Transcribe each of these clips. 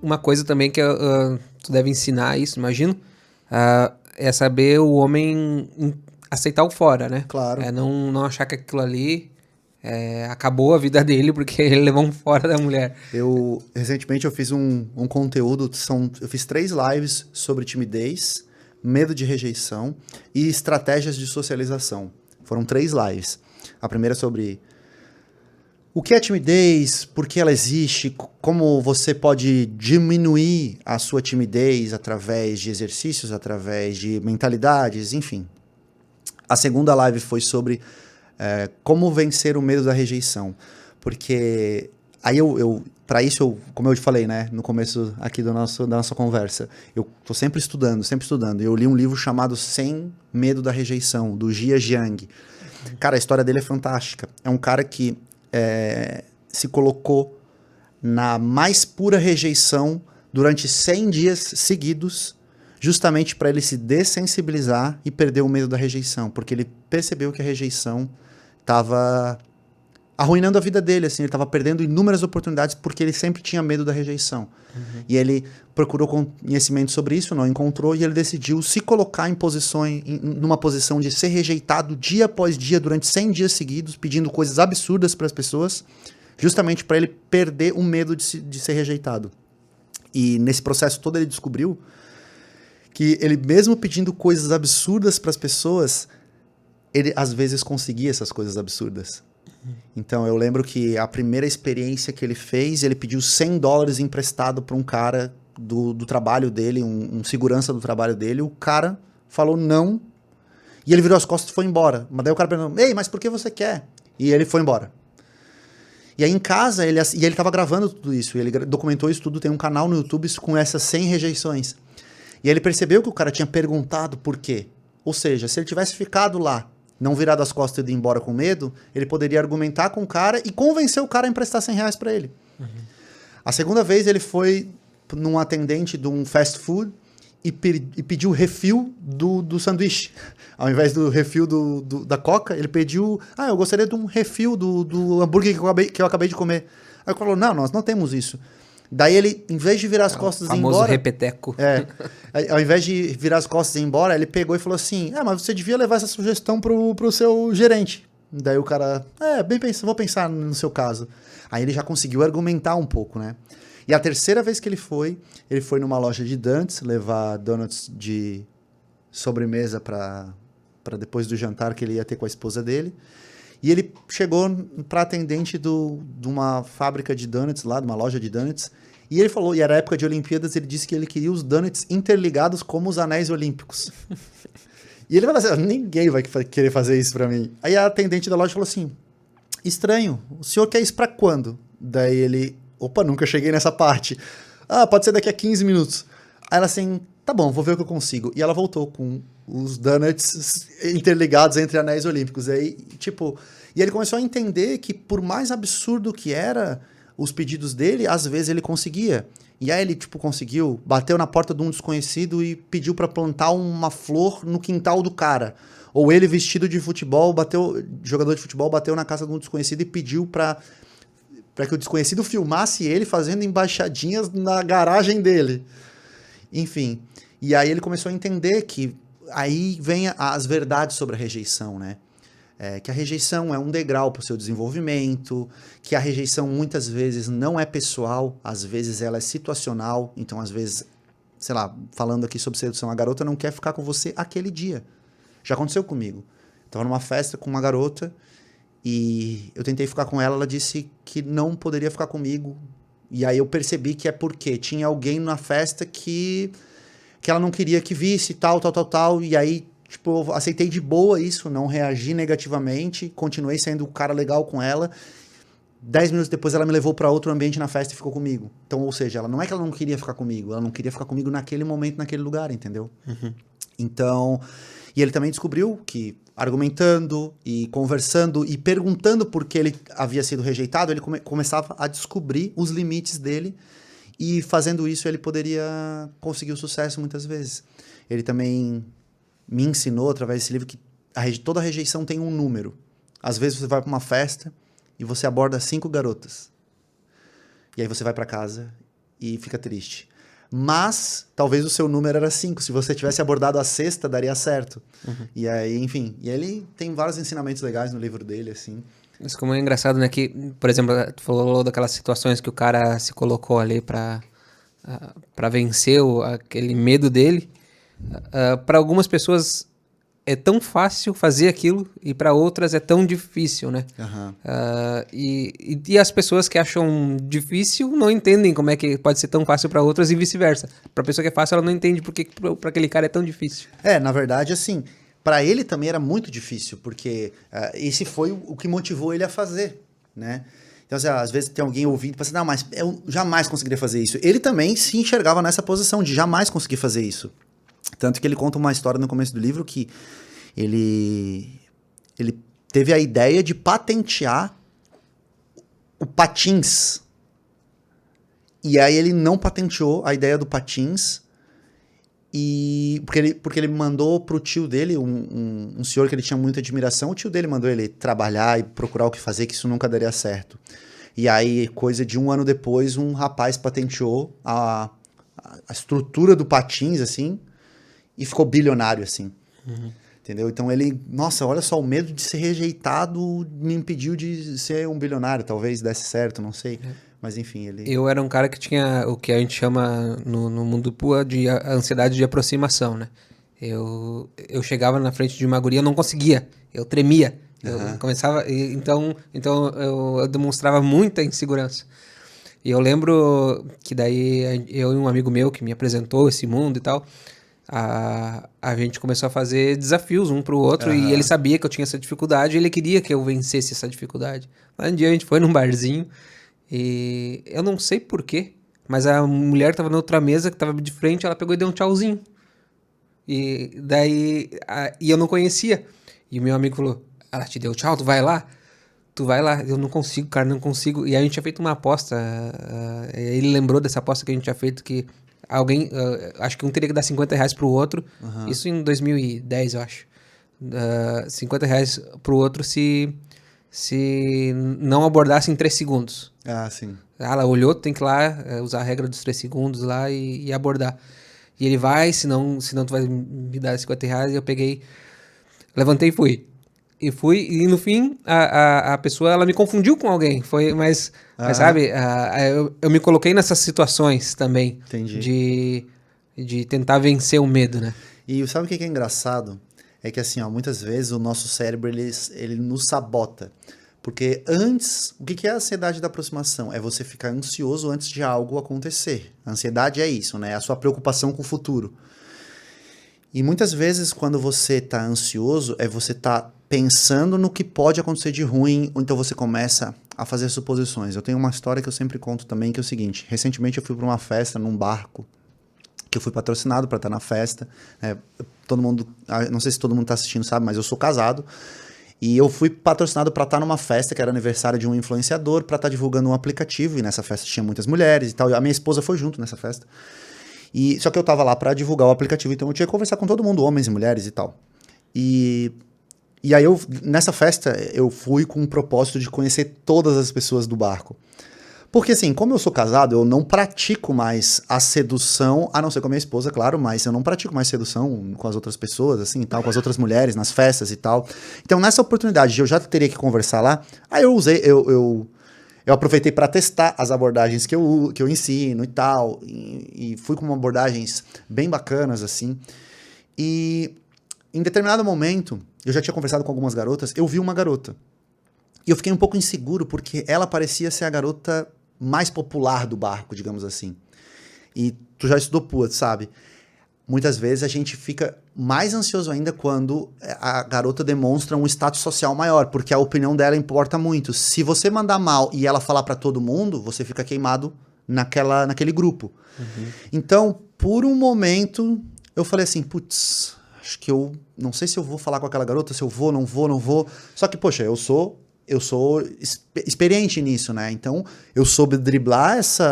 Uma coisa também que tu deve ensinar isso, imagino, é saber o homem aceitar o fora, né? Claro. É não achar que aquilo ali acabou a vida dele porque ele levou um fora da mulher. Recentemente eu fiz um conteúdo, eu fiz 3 lives sobre timidez, medo de rejeição e estratégias de socialização. Foram 3 lives. A primeira sobre o que é timidez, por que ela existe, como você pode diminuir a sua timidez através de exercícios, através de mentalidades, enfim. A segunda live foi sobre como vencer o medo da rejeição. Porque aí para isso, como eu te falei, né, no começo aqui da nossa conversa, eu tô sempre estudando. Eu li um livro chamado Sem Medo da Rejeição, do Jia Jiang. Cara, a história dele é fantástica. É um cara que se colocou na mais pura rejeição durante 100 dias seguidos, justamente para ele se dessensibilizar e perder o medo da rejeição, porque ele percebeu que a rejeição estava arruinando a vida dele, assim, ele estava perdendo inúmeras oportunidades porque ele sempre tinha medo da rejeição. Uhum. E ele procurou conhecimento sobre isso, não encontrou, e ele decidiu se colocar numa posição de ser rejeitado dia após dia, durante 100 dias seguidos, pedindo coisas absurdas para as pessoas, justamente para ele perder o medo de ser rejeitado. E nesse processo todo ele descobriu que ele, mesmo pedindo coisas absurdas para as pessoas, ele às vezes conseguia essas coisas absurdas. Então eu lembro que a primeira experiência que ele fez, ele pediu $100 emprestado para um cara do trabalho dele, um segurança do trabalho dele. O cara falou não e ele virou as costas e foi embora. Mas daí o cara perguntou: ei, mas por que você quer? E ele foi embora. E aí em casa, ele estava gravando tudo isso, ele documentou isso tudo, tem um canal no YouTube com essas 100 rejeições. E aí ele percebeu que o cara tinha perguntado por quê. Ou seja, se ele tivesse ficado lá, não virado as costas e ido embora com medo, ele poderia argumentar com o cara e convencer o cara a emprestar R$100 para ele. Uhum. A segunda vez ele foi num atendente de um fast food e pediu refill do sanduíche. Ao invés do refill da Coca, ele pediu: eu gostaria de um refill do hambúrguer que eu acabei de comer. Aí ele falou: não, nós não temos isso. Daí ele, em vez de virar as costas e ir embora... famoso repeteco. Ao invés de virar as costas e ir embora, ele pegou e falou assim: mas você devia levar essa sugestão pro seu gerente. Daí o cara: bem pensado, vou pensar no seu caso. Aí ele já conseguiu argumentar um pouco, né? E a terceira vez que ele foi numa loja de donuts, levar donuts de sobremesa para depois do jantar que ele ia ter com a esposa dele. E ele chegou para atendente de uma fábrica de donuts lá, de uma loja de donuts, e ele falou, e era época de Olimpíadas, ele disse que ele queria os donuts interligados como os anéis olímpicos. E ele falou assim: ninguém vai querer fazer isso para mim. Aí a atendente da loja falou assim: estranho, o senhor quer isso para quando? Daí ele: opa, nunca cheguei nessa parte. Pode ser daqui a 15 minutos. Aí ela assim: tá bom, vou ver o que eu consigo. E ela voltou com os donuts interligados entre anéis olímpicos. Aí, e ele começou a entender que, por mais absurdo que era os pedidos dele, às vezes ele conseguia. E aí ele, conseguiu, bateu na porta de um desconhecido e pediu para plantar uma flor no quintal do cara. Ou ele, vestido de futebol, jogador de futebol, bateu na casa de um desconhecido e pediu para que o desconhecido filmasse ele fazendo embaixadinhas na garagem dele. Enfim, e aí ele começou a entender que aí vem as verdades sobre a rejeição, né? Que a rejeição é um degrau para o seu desenvolvimento, que a rejeição muitas vezes não é pessoal, às vezes ela é situacional. Então, às vezes, sei lá, falando aqui sobre sedução, a garota não quer ficar com você aquele dia. Já aconteceu comigo. Estava numa festa com uma garota e eu tentei ficar com ela, ela disse que não poderia ficar comigo. E aí eu percebi que é porque tinha alguém na festa que ela não queria que visse, tal. E aí, eu aceitei de boa isso, não reagi negativamente, continuei sendo o cara legal com ela. 10 minutos depois ela me levou para outro ambiente na festa e ficou comigo. Então, ou seja, ela não é que ela não queria ficar comigo, ela não queria ficar comigo naquele momento, naquele lugar, entendeu? Uhum. Então, e ele também descobriu que, argumentando e conversando e perguntando por que ele havia sido rejeitado, ele começava a descobrir os limites dele, e fazendo isso ele poderia conseguir o sucesso muitas vezes. Ele também me ensinou, através desse livro, que toda rejeição tem um número. Às vezes você vai para uma festa e você aborda 5 garotas. E aí você vai pra casa e fica triste. Mas, talvez o seu número era 5. Se você tivesse abordado a sexta, daria certo. E aí, enfim. E ele tem vários ensinamentos legais no livro dele, assim. Isso como é engraçado, né? Que, por exemplo, tu falou daquelas situações que o cara se colocou ali pra vencer aquele medo dele. Para algumas pessoas é tão fácil fazer aquilo e para outras é tão difícil, né? Aham. E as pessoas que acham difícil não entendem como é que pode ser tão fácil para outras e vice-versa. Para pessoa que é fácil, ela não entende porque para aquele cara é tão difícil. Na verdade, assim, pra ele também era muito difícil, porque esse foi o que motivou ele a fazer, né? Então, assim, às vezes tem alguém ouvindo e pensa, não, mas eu jamais conseguiria fazer isso. Ele também se enxergava nessa posição de jamais conseguir fazer isso. Tanto que ele conta uma história no começo do livro que ele teve a ideia de patentear o patins. E aí ele não patenteou a ideia do patins, porque ele mandou pro tio dele, um senhor que ele tinha muita admiração, o tio dele mandou ele trabalhar e procurar o que fazer, que isso nunca daria certo. E aí, coisa de 1 ano depois, um rapaz patenteou a estrutura do patins, assim, e ficou bilionário, assim. Entendeu? Então ele, nossa, olha só, o medo de ser rejeitado me impediu de ser um bilionário. Talvez desse certo, não sei. Mas enfim, ele... Eu era um cara que tinha o que a gente chama no mundo PUA de ansiedade de aproximação, né? Eu chegava na frente de uma guria, eu não conseguia, eu tremia. Eu começava, então eu demonstrava muita insegurança. E eu lembro que daí eu e um amigo meu que me apresentou esse mundo e tal, a gente começou a fazer desafios um pro outro e ele sabia que eu tinha essa dificuldade e ele queria que eu vencesse essa dificuldade. Lá um dia a gente foi num barzinho e eu não sei porquê, mas a mulher tava na outra mesa que tava de frente, ela pegou e deu um tchauzinho. E daí e eu não conhecia. E o meu amigo falou, ela te deu tchau, tu vai lá? Tu vai lá, eu não consigo, cara, não consigo. E aí a gente tinha feito uma aposta, ele lembrou dessa aposta que a gente tinha feito, que alguém, acho que um teria que dar R$50 pro outro, isso em 2010, eu acho. R$50 pro outro se não abordasse em 3 segundos. Ah, sim. Ela olhou, tem que ir lá, usar a regra dos 3 segundos lá e abordar. E ele vai, senão tu vai me dar R$50, e eu peguei, levantei e fui. E no fim, a pessoa, ela me confundiu com alguém. Mas sabe, eu me coloquei nessas situações também. Entendi. De tentar vencer o medo, né? E sabe o que é engraçado? É que assim, ó, muitas vezes o nosso cérebro, ele nos sabota. Porque antes, o que é a ansiedade da aproximação? É você ficar ansioso antes de algo acontecer. A ansiedade é isso, né? É a sua preocupação com o futuro. E muitas vezes, quando você tá ansioso, você tá pensando no que pode acontecer de ruim, ou então você começa a fazer suposições. Eu tenho uma história que eu sempre conto também, que é o seguinte. Recentemente eu fui para uma festa num barco, que eu fui patrocinado para estar na festa. Todo mundo, não sei se todo mundo tá assistindo, sabe, mas eu sou casado. E eu fui patrocinado para estar numa festa, que era aniversário de um influenciador, para estar divulgando um aplicativo, e nessa festa tinha muitas mulheres e tal. E a minha esposa foi junto nessa festa. Só que eu tava lá para divulgar o aplicativo, então eu tinha que conversar com todo mundo, homens e mulheres e tal. E aí, nessa festa, eu fui com o propósito de conhecer todas as pessoas do barco. Porque, assim, como eu sou casado, eu não pratico mais a sedução, a não ser com a minha esposa, claro, mas eu não pratico mais sedução com as outras pessoas, assim, tal, com as outras mulheres, nas festas e tal. Então, nessa oportunidade, eu já teria que conversar lá, aí eu aproveitei para testar as abordagens que eu ensino e tal, e fui com abordagens bem bacanas, assim. E em determinado momento, eu já tinha conversado com algumas garotas, eu vi uma garota. E eu fiquei um pouco inseguro, porque ela parecia ser a garota mais popular do barco, digamos assim. E tu já estudou PUA, sabe? Muitas vezes a gente fica mais ansioso ainda quando a garota demonstra um status social maior, porque a opinião dela importa muito. Se você mandar mal e ela falar pra todo mundo, você fica queimado naquele grupo. Então, por um momento, eu falei assim, putz, acho que eu não sei se eu vou falar com aquela garota, se eu vou, não vou. Só que, poxa, eu sou experiente nisso, né? Então, eu soube driblar esse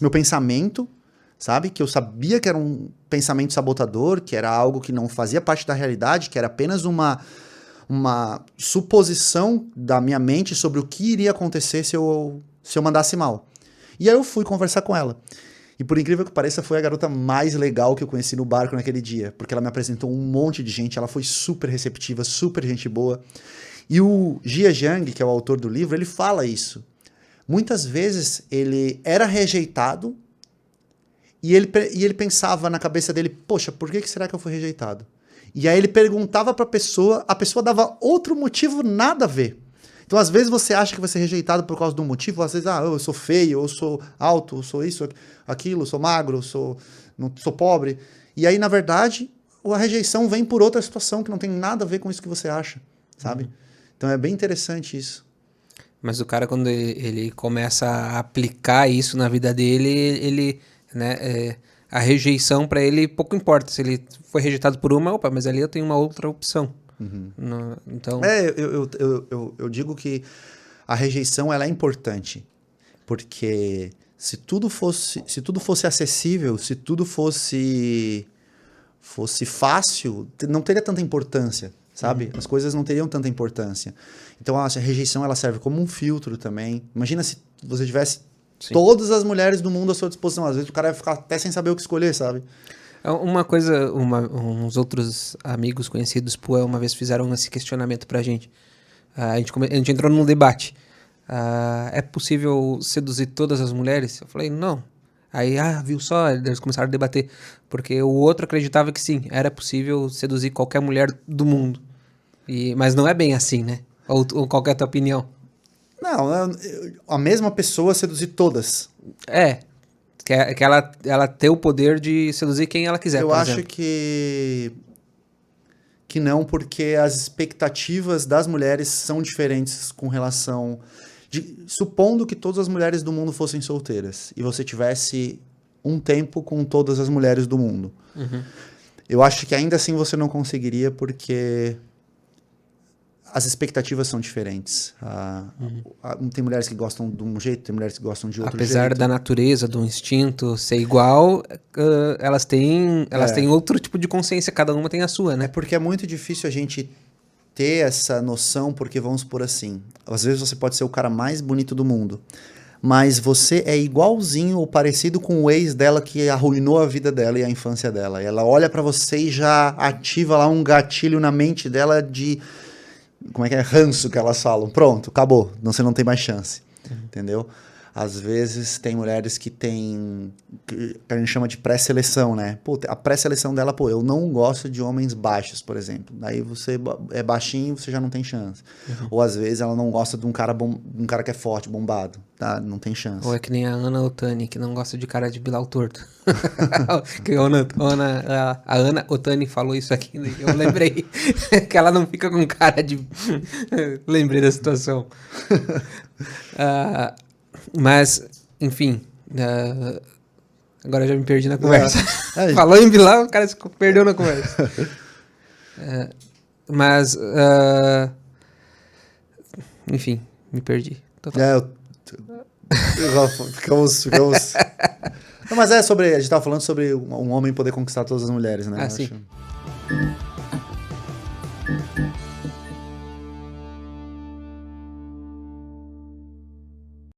meu pensamento, sabe? Que eu sabia que era um pensamento sabotador, que era algo que não fazia parte da realidade, que era apenas uma uma suposição da minha mente sobre o que iria acontecer se eu mandasse mal. E aí eu fui conversar com ela. E por incrível que pareça, foi a garota mais legal que eu conheci no barco naquele dia, porque ela me apresentou um monte de gente, ela foi super receptiva, super gente boa. E o Jia Jiang, que é o autor do livro, ele fala isso. Muitas vezes ele era rejeitado e ele pensava na cabeça dele, poxa, por que será que eu fui rejeitado? E aí ele perguntava pra pessoa, a pessoa dava outro motivo nada a ver. Então, às vezes, você acha que vai ser rejeitado por causa de um motivo, às vezes, eu sou feio, eu sou alto, eu sou isso, aquilo, eu sou magro, não sou pobre. E aí, na verdade, a rejeição vem por outra situação que não tem nada a ver com isso que você acha, sabe? Então, é bem interessante isso. Mas o cara, quando ele começa a aplicar isso na vida dele, né, a rejeição pra ele pouco importa. Se ele foi rejeitado por uma, mas ali eu tenho uma outra opção. Então... Eu digo que a rejeição ela é importante, porque se tudo fosse acessível, se tudo fosse fácil, não teria tanta importância, sabe? As coisas não teriam tanta importância. Então a rejeição ela serve como um filtro também. Imagina se você tivesse todas as mulheres do mundo à sua disposição. Às vezes o cara ia ficar até sem saber o que escolher, sabe? Uma coisa, uns outros amigos conhecidos, uma vez fizeram esse questionamento pra gente. A gente entrou num debate. É possível seduzir todas as mulheres? Eu falei, não. Aí, viu só? Eles começaram a debater. Porque o outro acreditava que sim, era possível seduzir qualquer mulher do mundo. Mas não é bem assim, né? Ou qual que é a tua opinião? Não, a mesma pessoa seduzir todas. Que ela tem o poder de seduzir quem ela quiser, Eu acho que não, porque as expectativas das mulheres são diferentes com relação... supondo que todas as mulheres do mundo fossem solteiras e você tivesse um tempo com todas as mulheres do mundo. Eu acho que ainda assim você não conseguiria, porque as expectativas são diferentes. Tem mulheres que gostam de um jeito, tem mulheres que gostam de outro jeito. Apesar da natureza, do instinto ser igual, elas têm outro tipo de consciência, cada uma tem a sua, né? É porque é muito difícil a gente ter essa noção, porque vamos supor assim, às vezes você pode ser o cara mais bonito do mundo, mas você é igualzinho ou parecido com o ex dela que arruinou a vida dela e a infância dela. E ela olha pra você e já ativa lá um gatilho na mente dela de... Como é que é? Ranço que elas falam. Pronto, acabou. Você não tem mais chance. Entendeu? Às vezes tem mulheres que tem... que a gente chama de pré-seleção, né? Pô, a pré-seleção dela, eu não gosto de homens baixos, por exemplo. Daí você é baixinho, você já não tem chance. Ou às vezes ela não gosta de um cara que é forte, bombado. Tá? Não tem chance. Ou é que nem a Ana Otani, que não gosta de cara de Bilal torto. A Ana Otani falou isso aqui, né? Eu lembrei que ela não fica com cara de... Lembrei da situação. Mas, enfim, agora eu já me perdi na conversa. Falou em Bilal, o cara se perdeu na conversa. Enfim, me perdi. Ficamos... Não, mas a gente tava falando sobre um homem poder conquistar todas as mulheres, né? Sim.